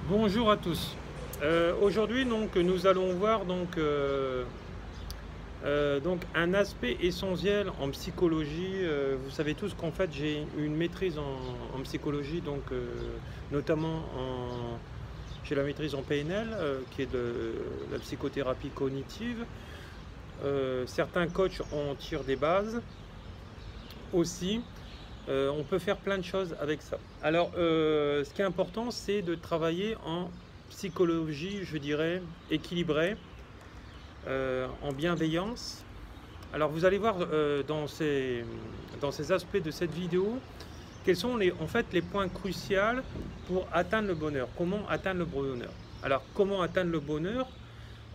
Bonjour à tous. Aujourd'hui, nous allons voir un aspect essentiel en psychologie. Vous savez tous qu'en fait j'ai une maîtrise en psychologie, notamment j'ai la maîtrise en PNL, qui est de la psychothérapie cognitive. Certains coachs en tirent des bases aussi. On peut faire plein de choses avec ça. Alors, ce qui est important, c'est de travailler en psychologie, je dirais, équilibrée, en bienveillance. Alors, vous allez voir dans ces aspects de cette vidéo, quels sont en fait les points cruciaux pour atteindre le bonheur. Comment atteindre le bonheur? Alors, comment atteindre le bonheur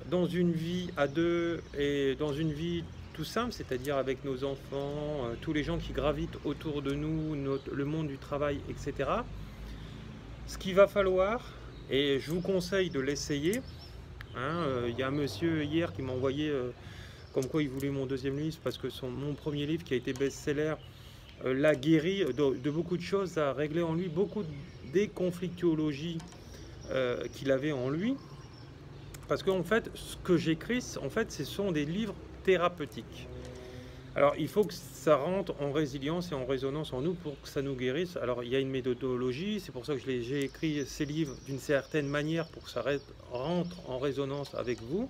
dans une vie à deux et dans une vie tout simple, c'est-à-dire avec nos enfants, tous les gens qui gravitent autour de nous, le monde du travail, etc. Ce qu'il va falloir, et je vous conseille de l'essayer, hein, il y a un monsieur hier qui m'a envoyé comme quoi il voulait mon deuxième livre parce que mon premier livre qui a été best-seller l'a guéri de beaucoup de choses, a réglé en lui beaucoup des conflictuologies qu'il avait en lui. Parce qu'en fait, ce que j'écris, en fait, ce sont des livres thérapeutiques. Alors, il faut que ça rentre en résilience et en résonance en nous pour que ça nous guérisse. Alors, il y a une méthodologie, c'est pour ça que j'ai écrit ces livres d'une certaine manière pour que ça rentre en résonance avec vous.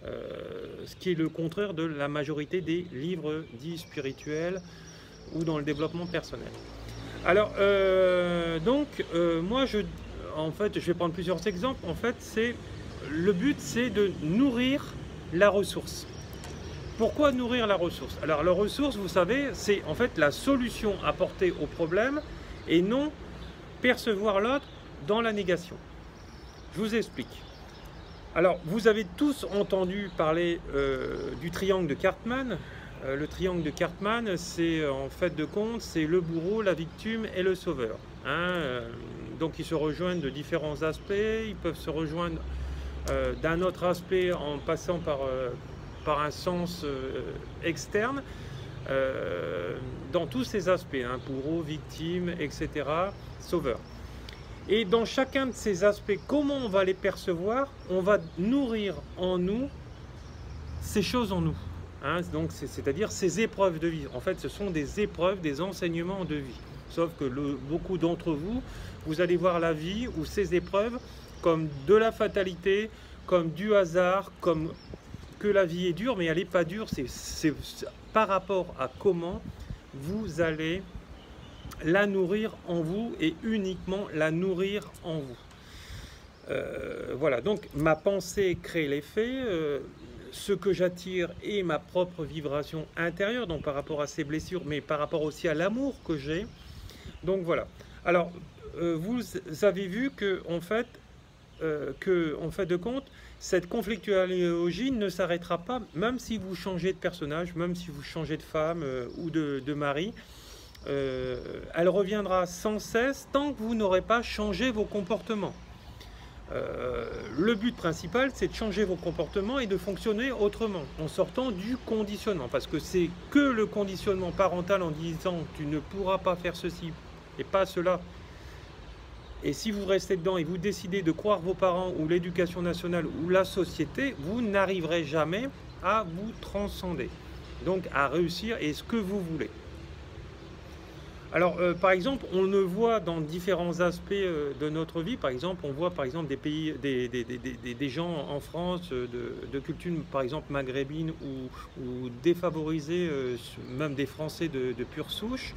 Ce qui est le contraire de la majorité des livres dits spirituels ou dans le développement personnel. Alors, moi, en fait, je vais prendre plusieurs exemples. En fait, le but, c'est de nourrir la ressource. Pourquoi nourrir la ressource? Alors, la ressource, vous savez, c'est en fait la solution apportée au problème et non percevoir l'autre dans la négation. Je vous explique. Alors, vous avez tous entendu parler du triangle de Cartman. Le triangle de Cartman, c'est en fait de compte, c'est le bourreau, la victime et le sauveur. Donc, ils se rejoignent de différents aspects. Ils peuvent se rejoindre d'un autre aspect en passant par un sens externe, dans tous ces aspects, hein, bourreau, victime, etc., sauveur. Et dans chacun de ces aspects, comment on va les percevoir? On va nourrir en nous ces choses en nous. Hein, donc c'est-à-dire ces épreuves de vie. En fait, ce sont des épreuves, des enseignements de vie. Sauf que beaucoup d'entre vous, vous allez voir la vie ou ces épreuves comme de la fatalité, comme du hasard, comme que la vie est dure, mais elle n'est pas dure, c'est par rapport à comment vous allez la nourrir en vous et uniquement la nourrir en vous. Voilà, donc ma pensée crée l'effet, ce que j'attire est ma propre vibration intérieure, donc par rapport à ces blessures, mais par rapport aussi à l'amour que j'ai. Donc voilà. Alors, vous avez vu que en fait de compte, cette conflictuologie ne s'arrêtera pas, même si vous changez de personnage, même si vous changez de femme ou de mari. Elle reviendra sans cesse tant que vous n'aurez pas changé vos comportements. Le but principal, c'est de changer vos comportements et de fonctionner autrement, en sortant du conditionnement. Parce que c'est que le conditionnement parental en disant « tu ne pourras pas faire ceci et pas cela ». Et si vous restez dedans et vous décidez de croire vos parents ou l'éducation nationale ou la société, vous n'arriverez jamais à vous transcender. Donc à réussir et ce que vous voulez. Alors par exemple, on le voit dans différents aspects de notre vie. Par exemple, on voit par exemple des gens en France de culture par exemple maghrébine ou défavorisés, même des Français de pure souche.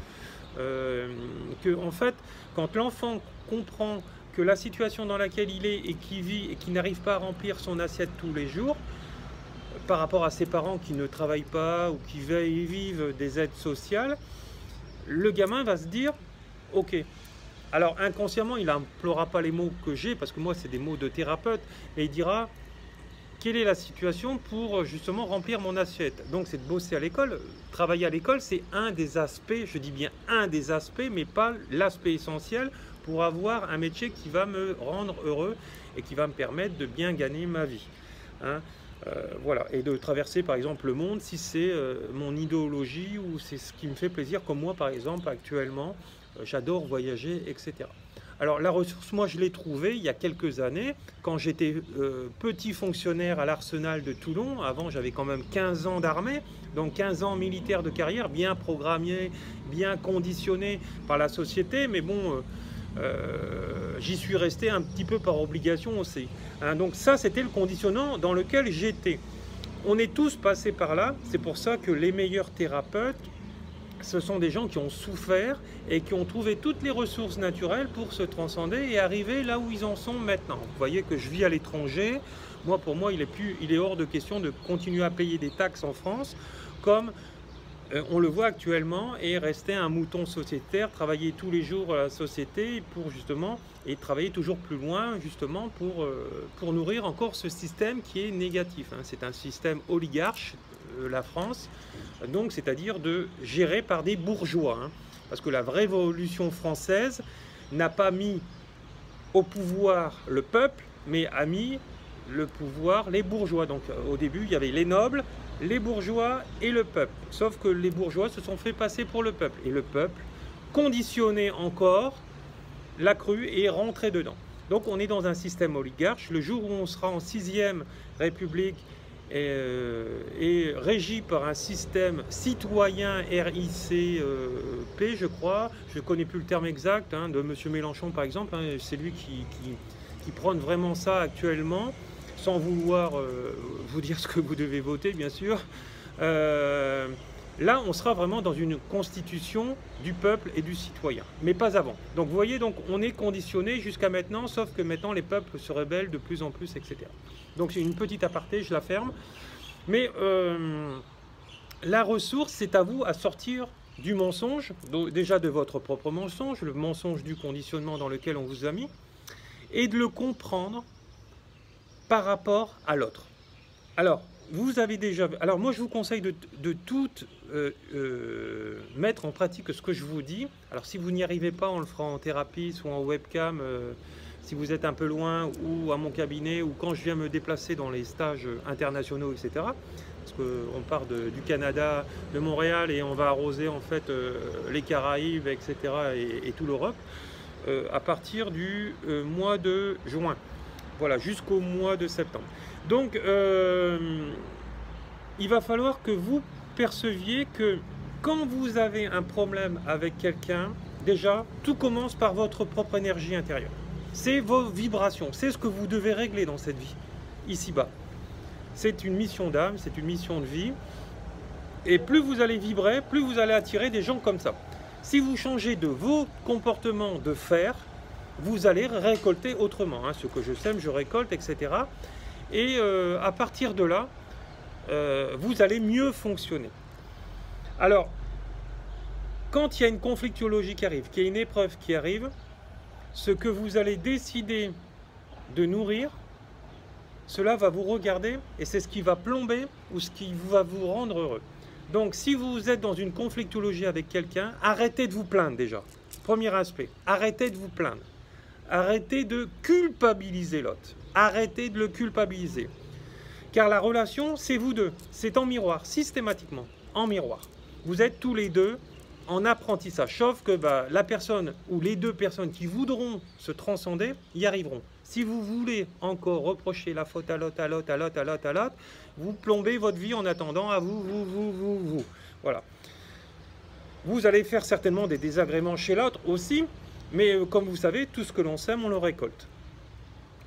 Que en fait, quand l'enfant comprend que la situation dans laquelle il est et qui vit et qui n'arrive pas à remplir son assiette tous les jours, par rapport à ses parents qui ne travaillent pas ou qui vivent des aides sociales, le gamin va se dire ok. Alors inconsciemment, il n'emploiera pas les mots que j'ai, parce que moi c'est des mots de thérapeute, mais il dira quelle est la situation pour justement remplir mon assiette. Donc c'est de bosser à l'école. Travailler à l'école, c'est un des aspects, je dis bien un des aspects, mais pas l'aspect essentiel pour avoir un métier qui va me rendre heureux et qui va me permettre de bien gagner ma vie. Hein, voilà, et de traverser par exemple le monde si c'est mon idéologie ou c'est ce qui me fait plaisir, comme moi par exemple actuellement, j'adore voyager, etc. Alors la ressource, moi je l'ai trouvée il y a quelques années, quand j'étais petit fonctionnaire à l'Arsenal de Toulon. Avant j'avais quand même 15 ans d'armée, donc 15 ans militaire de carrière, bien programmé, bien conditionné par la société, mais bon, j'y suis resté un petit peu par obligation aussi. Hein, donc ça c'était le conditionnement dans lequel j'étais. On est tous passés par là, c'est pour ça que les meilleurs thérapeutes, ce sont des gens qui ont souffert et qui ont trouvé toutes les ressources naturelles pour se transcender et arriver là où ils en sont maintenant. Vous voyez que je vis à l'étranger. Moi, pour moi, il est hors de question de continuer à payer des taxes en France, comme on le voit actuellement, et rester un mouton sociétaire, travailler tous les jours à la société pour justement, et travailler toujours plus loin justement pour nourrir encore ce système qui est négatif. Hein. C'est un système oligarche, la France, donc c'est-à-dire géré par des bourgeois. Hein. Parce que la vraie révolution française n'a pas mis au pouvoir le peuple, mais a mis le pouvoir les bourgeois. Donc au début, il y avait les nobles, les bourgeois et le peuple. Sauf que les bourgeois se sont fait passer pour le peuple. Et le peuple, conditionné encore, l'a cru et est rentré dedans. Donc on est dans un système oligarche. Le jour où on sera en 6e République et régi par un système citoyen RICP, je crois, je ne connais plus le terme exact, hein, de M. Mélenchon par exemple, hein, c'est lui qui prône vraiment ça actuellement, sans vouloir vous dire ce que vous devez voter, bien sûr. Là, on sera vraiment dans une constitution du peuple et du citoyen, mais pas avant. Donc, vous voyez, donc, on est conditionné jusqu'à maintenant, sauf que maintenant, les peuples se rebellent de plus en plus, etc. Donc, c'est une petite aparté, je la ferme. Mais la ressource, c'est à vous à sortir du mensonge, donc déjà de votre propre mensonge, le mensonge du conditionnement dans lequel on vous a mis, et de le comprendre par rapport à l'autre. Alors, vous avez déjà... Alors moi, je vous conseille de tout mettre en pratique ce que je vous dis. Alors, si vous n'y arrivez pas, on le fera en thérapie, soit en webcam, si vous êtes un peu loin, ou à mon cabinet, ou quand je viens me déplacer dans les stages internationaux, etc. Parce qu'on part du Canada, de Montréal, et on va arroser en fait les Caraïbes, etc. et toute l'Europe, à partir du mois de juin. Voilà, jusqu'au mois de septembre. Donc, il va falloir que vous perceviez que quand vous avez un problème avec quelqu'un, déjà, tout commence par votre propre énergie intérieure. C'est vos vibrations, c'est ce que vous devez régler dans cette vie, ici-bas. C'est une mission d'âme, c'est une mission de vie. Et plus vous allez vibrer, plus vous allez attirer des gens comme ça. Si vous changez de vos comportements de faire, vous allez récolter autrement. Hein. Ce que je sème, je récolte, etc. Et à partir de là, vous allez mieux fonctionner. Alors, quand il y a une conflictologie qui arrive, qu'il y a une épreuve qui arrive, ce que vous allez décider de nourrir, cela va vous regarder et c'est ce qui va plomber ou ce qui va vous rendre heureux. Donc, si vous êtes dans une conflictologie avec quelqu'un, arrêtez de vous plaindre déjà. Premier aspect, arrêtez de vous plaindre. Arrêtez de culpabiliser l'autre. Arrêtez de le culpabiliser. Car la relation, c'est vous deux. C'est en miroir, systématiquement, en miroir. Vous êtes tous les deux en apprentissage. Sauf que la personne ou les deux personnes qui voudront se transcender, y arriveront. Si vous voulez encore reprocher la faute à l'autre, à l'autre, à l'autre, à l'autre, à l'autre, vous plombez votre vie en attendant à vous. Voilà. Vous allez faire certainement des désagréments chez l'autre aussi, mais comme vous savez, tout ce que l'on sème, on le récolte.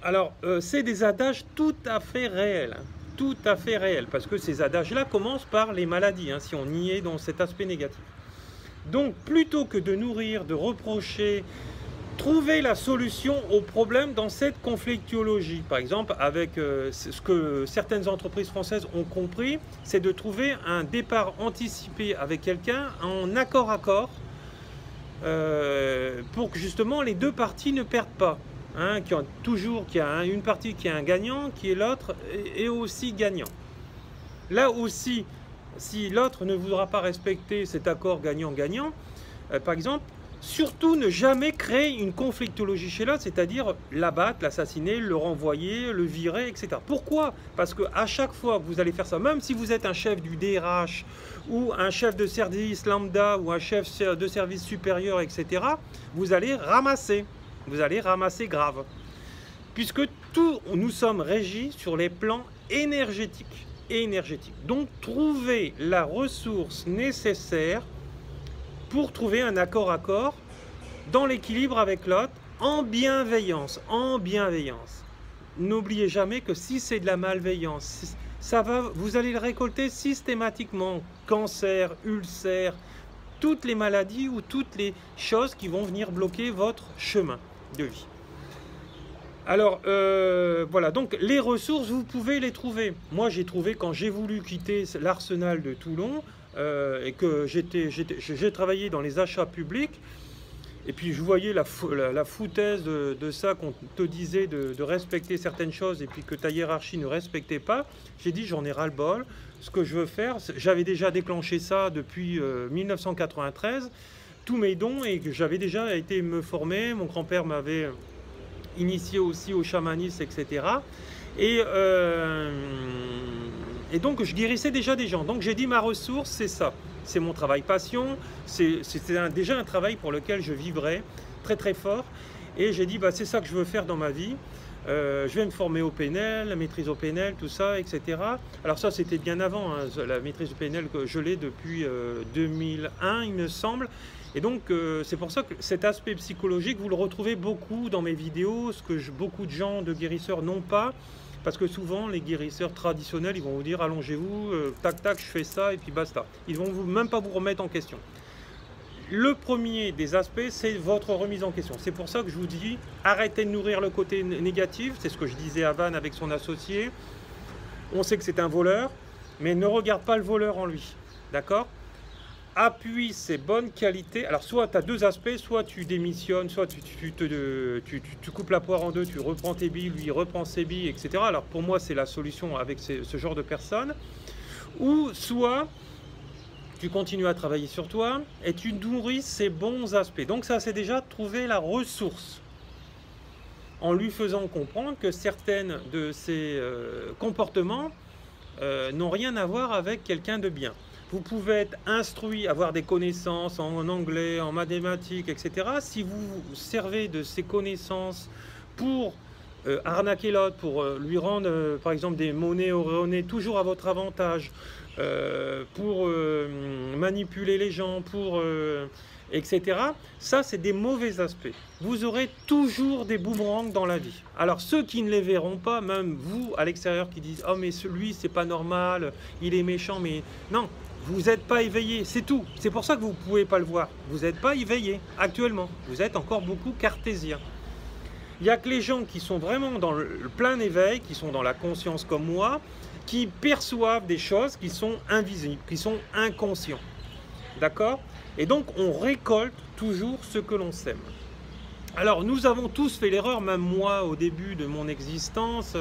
Alors, c'est des adages tout à fait réels. Hein, tout à fait réels, parce que ces adages-là commencent par les maladies, hein, si on y est dans cet aspect négatif. Donc, plutôt que de nourrir, de reprocher, trouver la solution au problème dans cette conflictologie. Par exemple, avec ce que certaines entreprises françaises ont compris, c'est de trouver un départ anticipé avec quelqu'un en accord-accord, pour que justement les deux parties ne perdent pas. Hein, qu'il y a une partie qui est un gagnant, qui est l'autre et aussi gagnant. Là aussi, si l'autre ne voudra pas respecter cet accord gagnant-gagnant, par exemple, surtout ne jamais créer une conflictologie chez l'autre, c'est-à-dire l'abattre, l'assassiner, le renvoyer, le virer, etc. Pourquoi? Parce qu'à chaque fois que vous allez faire ça, même si vous êtes un chef du DRH ou un chef de service lambda ou un chef de service supérieur, etc., vous allez ramasser. vous allez ramasser grave. Puisque nous sommes régis sur les plans énergétiques. Donc, trouvez la ressource nécessaire pour trouver un accord dans l'équilibre avec l'autre, en bienveillance. N'oubliez jamais que si c'est de la malveillance, vous allez le récolter systématiquement. Cancer, ulcère, toutes les maladies ou toutes les choses qui vont venir bloquer votre chemin de vie. Alors, voilà, donc les ressources, vous pouvez les trouver. Moi, j'ai trouvé quand j'ai voulu quitter l'Arsenal de Toulon et que j'ai travaillé dans les achats publics. Et puis je voyais la foutaise de ça, qu'on te disait de respecter certaines choses et puis que ta hiérarchie ne respectait pas. J'ai dit j'en ai ras-le-bol. Ce que je veux faire, j'avais déjà déclenché ça depuis 1993, tous mes dons, et que j'avais déjà été me former. Mon grand-père m'avait initié aussi au chamanisme, etc. Et donc je guérissais déjà des gens. Donc j'ai dit ma ressource, c'est ça. C'est mon travail passion, c'est déjà un travail pour lequel je vibrais très très fort. Et j'ai dit, bah, c'est ça que je veux faire dans ma vie. Je vais me former au PNL, la maîtrise au PNL, tout ça, etc. Alors ça, c'était bien avant, hein, la maîtrise au PNL, que je l'ai depuis 2001, il me semble. Et donc, c'est pour ça que cet aspect psychologique, vous le retrouvez beaucoup dans mes vidéos, ce que beaucoup de gens de guérisseurs n'ont pas. Parce que souvent, les guérisseurs traditionnels, ils vont vous dire, allongez-vous, tac, tac, je fais ça, et puis basta. Ils vont même pas vous remettre en question. Le premier des aspects, c'est votre remise en question. C'est pour ça que je vous dis, arrêtez de nourrir le côté négatif. C'est ce que je disais à Van avec son associé. On sait que c'est un voleur, mais ne regarde pas le voleur en lui. D'accord ? Appuie ses bonnes qualités. Alors, soit tu as deux aspects, soit tu démissionnes, soit tu coupes la poire en deux, tu reprends tes billes, lui reprend ses billes, etc. Alors, pour moi, c'est la solution avec ce genre de personnes. Ou soit tu continues à travailler sur toi et tu nourris ses bons aspects. Donc, ça, c'est déjà trouver la ressource. En lui faisant comprendre que certaines de ses comportements n'ont rien à voir avec quelqu'un de bien. Vous pouvez être instruit, avoir des connaissances en anglais, en mathématiques, etc. Si vous servez de ces connaissances pour arnaquer l'autre, pour lui rendre, par exemple, des monnaies erronées toujours à votre avantage, pour manipuler les gens, etc. Ça, c'est des mauvais aspects. Vous aurez toujours des boomerangs dans la vie. Alors, ceux qui ne les verront pas, même vous, à l'extérieur, qui disent « Oh, mais celui, c'est pas normal, il est méchant. » Mais non, vous n'êtes pas éveillé, c'est tout. C'est pour ça que vous ne pouvez pas le voir. Vous n'êtes pas éveillé actuellement. Vous êtes encore beaucoup cartésien. Il n'y a que les gens qui sont vraiment dans le plein éveil, qui sont dans la conscience comme moi, qui perçoivent des choses qui sont invisibles, qui sont inconscients. D'accord ? Et donc, on récolte toujours ce que l'on sème. Alors, nous avons tous fait l'erreur, même moi, au début de mon existence.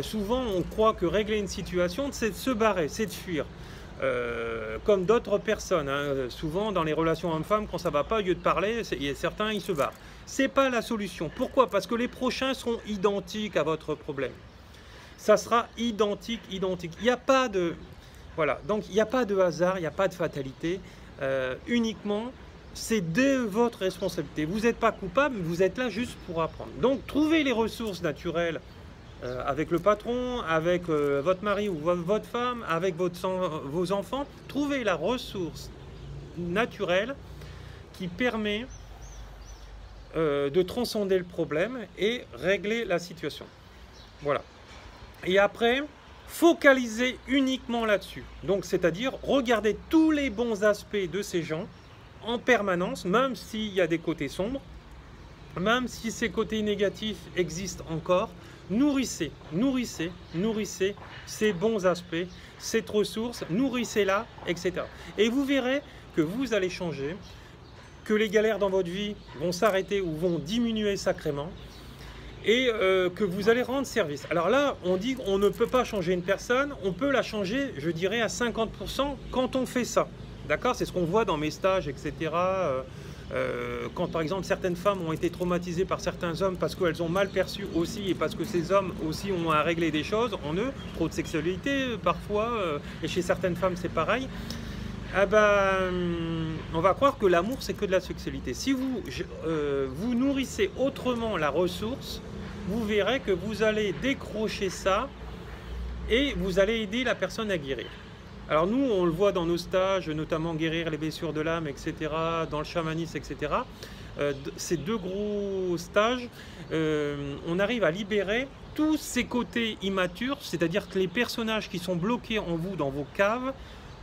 Souvent, on croit que régler une situation, c'est de se barrer, c'est de fuir. Comme d'autres personnes. Hein. Souvent, dans les relations hommes-femmes, quand ça ne va pas, au lieu de parler, certains, ils se barrent. Ce n'est pas la solution. Pourquoi ? Parce que les prochains seront identiques à votre problème. Ça sera identique. Il n'y a pas de... Voilà. Donc, il n'y a pas de hasard, il n'y a pas de fatalité. Uniquement, c'est de votre responsabilité. Vous n'êtes pas coupable, mais vous êtes là juste pour apprendre. Donc, trouvez les ressources naturelles avec le patron, avec votre mari ou votre femme, avec vos enfants. Trouvez la ressource naturelle qui permet de transcender le problème et régler la situation. Voilà. Et après, focalisez uniquement là-dessus. Donc, c'est-à-dire, regardez tous les bons aspects de ces gens en permanence, même s'il y a des côtés sombres, même si ces côtés négatifs existent encore. Nourrissez ces bons aspects, cette ressource, nourrissez-la, etc. Et vous verrez que vous allez changer, que les galères dans votre vie vont s'arrêter ou vont diminuer sacrément, et que vous allez rendre service. Alors là, on dit qu'on ne peut pas changer une personne, on peut la changer, je dirais, à 50% quand on fait ça. D'accord? C'est ce qu'on voit dans mes stages, etc. Quand par exemple certaines femmes ont été traumatisées par certains hommes parce qu'elles ont mal perçu aussi et parce que ces hommes aussi ont à régler des choses en eux, trop de sexualité parfois, et chez certaines femmes c'est pareil. Ah ben, on va croire que l'amour, c'est que de la sexualité. Si vous nourrissez autrement la ressource, vous verrez que vous allez décrocher ça et vous allez aider la personne à guérir. Alors nous, on le voit dans nos stages, notamment guérir les blessures de l'âme, etc., dans le chamanisme, etc. Ces deux gros stages, on arrive à libérer tous ces côtés immatures, c'est-à-dire que les personnages qui sont bloqués en vous, dans vos caves,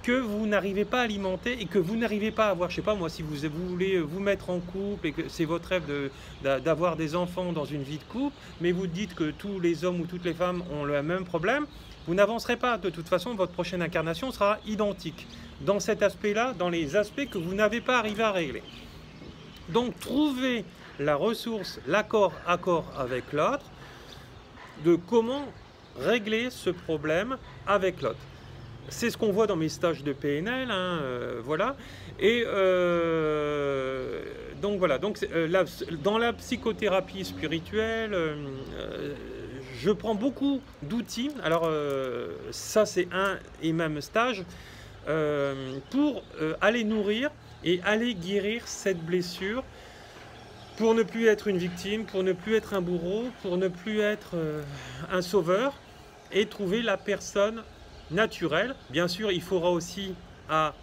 que vous n'arrivez pas à alimenter et que vous n'arrivez pas à avoir. Je sais pas moi, si vous voulez vous mettre en couple et que c'est votre rêve d'avoir des enfants dans une vie de couple, mais vous dites que tous les hommes ou toutes les femmes ont le même problème, vous n'avancerez pas. De toute façon, votre prochaine incarnation sera identique dans cet aspect-là, dans les aspects que vous n'avez pas arrivé à régler. Donc, trouvez la ressource, l'accord avec l'autre, de comment régler ce problème avec l'autre. C'est ce qu'on voit dans mes stages de PNL, hein, voilà. Et donc voilà, donc, dans la psychothérapie spirituelle, je prends beaucoup d'outils. Alors ça c'est un et même stage pour aller nourrir et aller guérir cette blessure, pour ne plus être une victime, pour ne plus être un bourreau, pour ne plus être un sauveur, et trouver la personne naturelle. Bien sûr, il faudra aussi à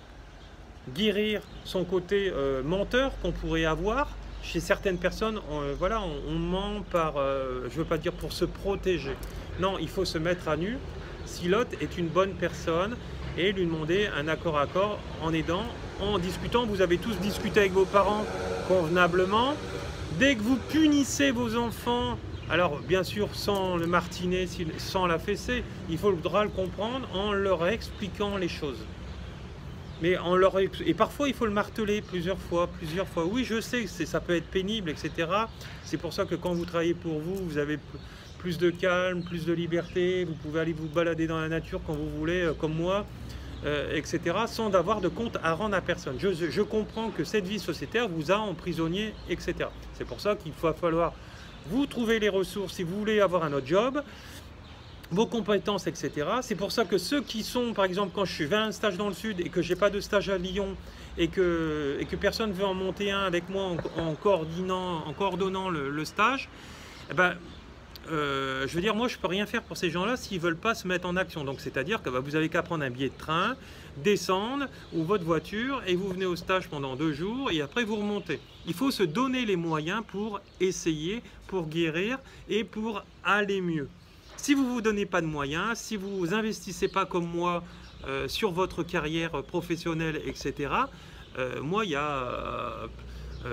guérir son côté menteur qu'on pourrait avoir. Chez certaines personnes, voilà, on ment par, je ne veux pas dire pour se protéger. Non, il faut se mettre à nu si l'autre est une bonne personne et lui demander un accord en aidant, en discutant. Vous avez tous discuté avec vos parents convenablement. Dès que vous punissez vos enfants, alors bien sûr sans le martiner, sans la fesser, il faudra le comprendre en leur expliquant les choses. Mais et parfois il faut le marteler plusieurs fois. Oui, je sais que ça peut être pénible, etc. C'est pour ça que quand vous travaillez pour vous, vous avez plus de calme, plus de liberté. Vous pouvez aller vous balader dans la nature quand vous voulez, comme moi, etc. Sans avoir de compte à rendre à personne. Je comprends que cette vie sociétaire vous a emprisonné, etc. C'est pour ça qu'il va falloir vous trouver les ressources si vous voulez avoir un autre job, vos compétences, etc. C'est pour ça que ceux qui sont, par exemple, quand je vais à un stage dans le sud et que j'ai pas de stage à Lyon et que personne veut en monter un avec moi en coordonnant le stage, eh ben, je veux dire, moi je peux rien faire pour ces gens-là s'ils veulent pas se mettre en action. Donc c'est-à-dire que vous avez qu'à prendre un billet de train, descendre ou votre voiture et vous venez au stage pendant 2 jours et après vous remontez. Il faut se donner les moyens pour essayer, pour guérir et pour aller mieux. Si vous ne vous donnez pas de moyens, si vous investissez pas comme moi sur votre carrière professionnelle, etc. Moi, il y a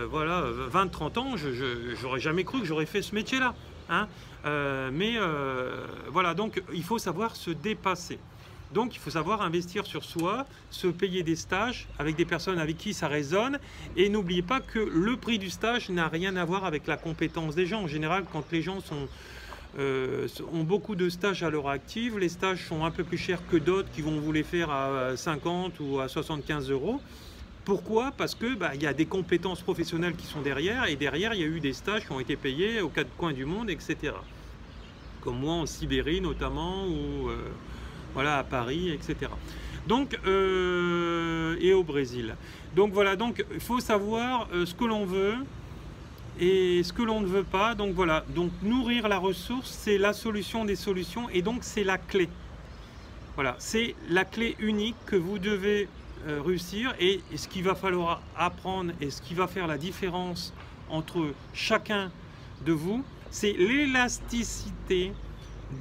voilà, 20-30 ans, je n'aurais jamais cru que j'aurais fait ce métier-là. Hein. Voilà, donc il faut savoir se dépasser. Donc il faut savoir investir sur soi, se payer des stages avec des personnes avec qui ça résonne. Et n'oubliez pas que le prix du stage n'a rien à voir avec la compétence des gens. En général, quand les gens ont beaucoup de stages à l'heure active, les stages sont un peu plus chers que d'autres qui vont vous les faire à 50 ou à 75 €. Pourquoi? Parce que y a des compétences professionnelles qui sont derrière, et derrière il y a eu des stages qui ont été payés aux 4 coins du monde, etc. Comme moi en Sibérie notamment, ou voilà, à Paris, etc. Donc et au Brésil. Donc voilà, donc il faut savoir ce que l'on veut et ce que l'on ne veut pas. Donc voilà, donc nourrir la ressource, c'est la solution des solutions, et donc c'est la clé. Voilà, c'est la clé unique que vous devez réussir, et ce qu'il va falloir apprendre et ce qui va faire la différence entre chacun de vous, c'est l'élasticité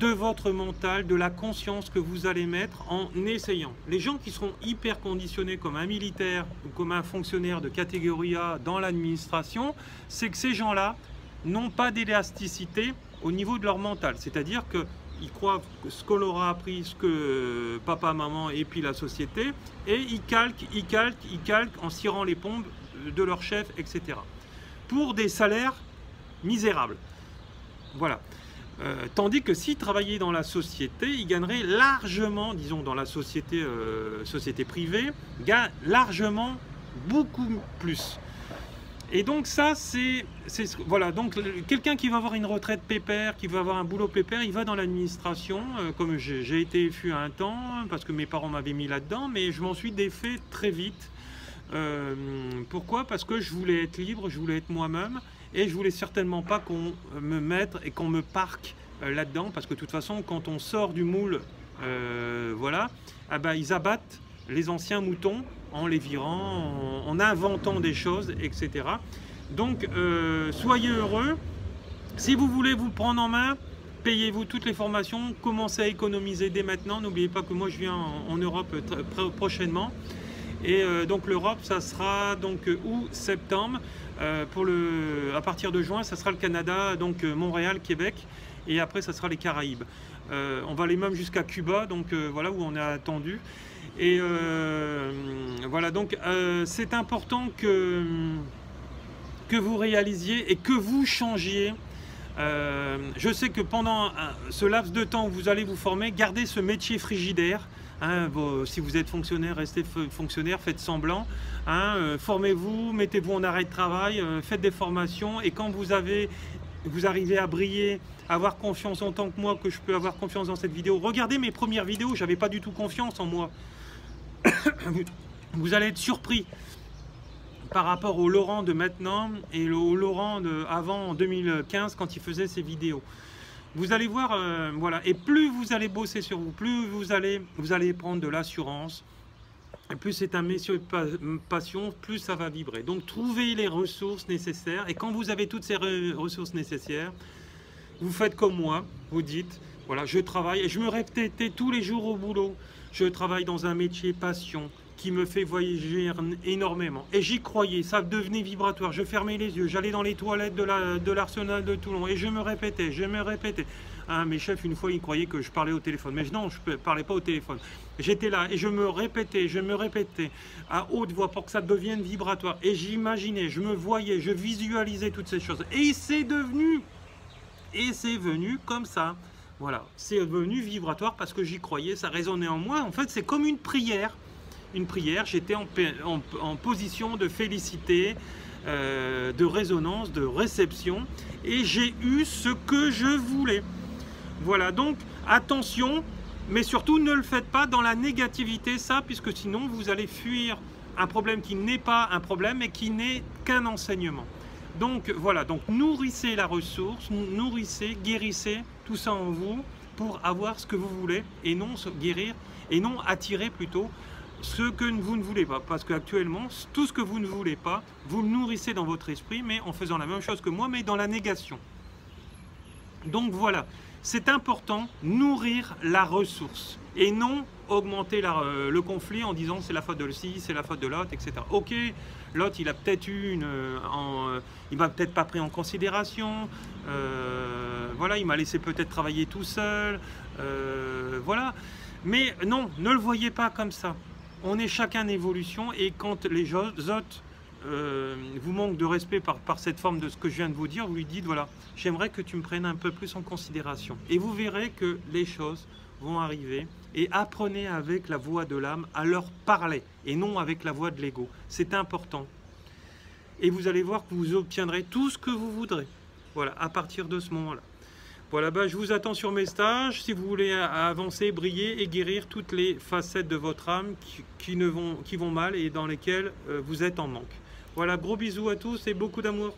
de votre mental, de la conscience que vous allez mettre en essayant. Les gens qui seront hyper conditionnés comme un militaire ou comme un fonctionnaire de catégorie A dans l'administration, c'est que ces gens-là n'ont pas d'élasticité au niveau de leur mental. C'est-à-dire que ils croient ce qu'on leur a appris, ce que papa, maman et puis la société, et ils calquent en cirant les pompes de leur chef, etc. Pour des salaires misérables. Voilà. Tandis que s'ils travaillaient dans la société, ils gagneraient largement, disons dans la société, société privée, gagnent largement beaucoup plus. Et donc ça, voilà, donc quelqu'un qui va avoir une retraite pépère, qui va avoir un boulot pépère, il va dans l'administration, comme j'ai été fut un temps, parce que mes parents m'avaient mis là-dedans, mais je m'en suis défait très vite. Pourquoi? Parce que je voulais être libre, je voulais être moi-même, et je voulais certainement pas qu'on me mette et qu'on me parque là-dedans, parce que de toute façon, quand on sort du moule, voilà, ah ben, ils abattent les anciens moutons en les virant, en inventant des choses, etc. Donc, soyez heureux. Si vous voulez vous prendre en main, payez-vous toutes les formations, commencez à économiser dès maintenant. N'oubliez pas que moi, je viens en Europe prochainement. Et donc, l'Europe, ça sera donc août, septembre. À partir de juin, ça sera le Canada, donc Montréal, Québec. Et après, ça sera les Caraïbes. On va aller même jusqu'à Cuba, donc voilà où on est attendu. Et voilà, donc c'est important que vous réalisiez et que vous changiez. Je sais que pendant ce laps de temps où vous allez vous former, gardez ce métier frigidaire. Hein, si vous êtes fonctionnaire, restez fonctionnaire, faites semblant. Hein, formez-vous, mettez-vous en arrêt de travail, faites des formations. Et quand vous arrivez à briller, à avoir confiance en tant que moi, que je peux avoir confiance dans cette vidéo. Regardez mes premières vidéos, j'avais pas du tout confiance en moi. Vous allez être surpris par rapport au Laurent de maintenant et au Laurent de avant en 2015 quand il faisait ses vidéos. Vous allez voir, voilà. Et plus vous allez bosser sur vous, plus vous allez prendre de l'assurance. Et plus c'est un métier de passion, plus ça va vibrer. Donc trouvez les ressources nécessaires. Et quand vous avez toutes ces ressources nécessaires, vous faites comme moi, vous dites, voilà, je travaille et je me répétais tous les jours au boulot. Je travaille dans un métier passion qui me fait voyager énormément. Et j'y croyais, ça devenait vibratoire. Je fermais les yeux, j'allais dans les toilettes de l'Arsenal de Toulon et je me répétais, Hein, mes chefs, une fois, ils croyaient que je parlais au téléphone. Mais non, je ne parlais pas au téléphone. J'étais là et je me répétais à haute voix pour que ça devienne vibratoire. Et j'imaginais, je me voyais, je visualisais toutes ces choses. Et c'est venu comme ça. Voilà, c'est devenu vibratoire parce que j'y croyais, ça résonnait en moi. En fait, c'est comme une prière. Une prière, j'étais en position de félicité, de résonance, de réception. Et j'ai eu ce que je voulais. Voilà, donc attention, mais surtout ne le faites pas dans la négativité, ça, puisque sinon vous allez fuir un problème qui n'est pas un problème et qui n'est qu'un enseignement. Donc voilà, donc nourrissez la ressource, nourrissez, guérissez tout ça en vous pour avoir ce que vous voulez et non se guérir et non attirer plutôt ce que vous ne voulez pas. Parce qu'actuellement, tout ce que vous ne voulez pas, vous le nourrissez dans votre esprit, mais en faisant la même chose que moi, mais dans la négation. Donc voilà, c'est important, nourrir la ressource et non augmenter le conflit en disant c'est la faute de ci, c'est la faute de l'autre, etc. Ok, l'autre il a peut-être eu il m'a peut-être pas pris en considération, voilà, il m'a laissé peut-être travailler tout seul, voilà. Mais non, ne le voyez pas comme ça. On est chacun d'évolution et quand les autres vous manque de respect par cette forme de ce que je viens de vous dire, vous lui dites voilà, j'aimerais que tu me prennes un peu plus en considération. Et vous verrez que les choses vont arriver et apprenez avec la voix de l'âme à leur parler et non avec la voix de l'ego. C'est important. Et vous allez voir que vous obtiendrez tout ce que vous voudrez. Voilà, à partir de ce moment-là. Voilà, bah, je vous attends sur mes stages si vous voulez avancer, briller et guérir toutes les facettes de votre âme qui vont mal et dans lesquelles vous êtes en manque. Voilà, gros bisous à tous et beaucoup d'amour.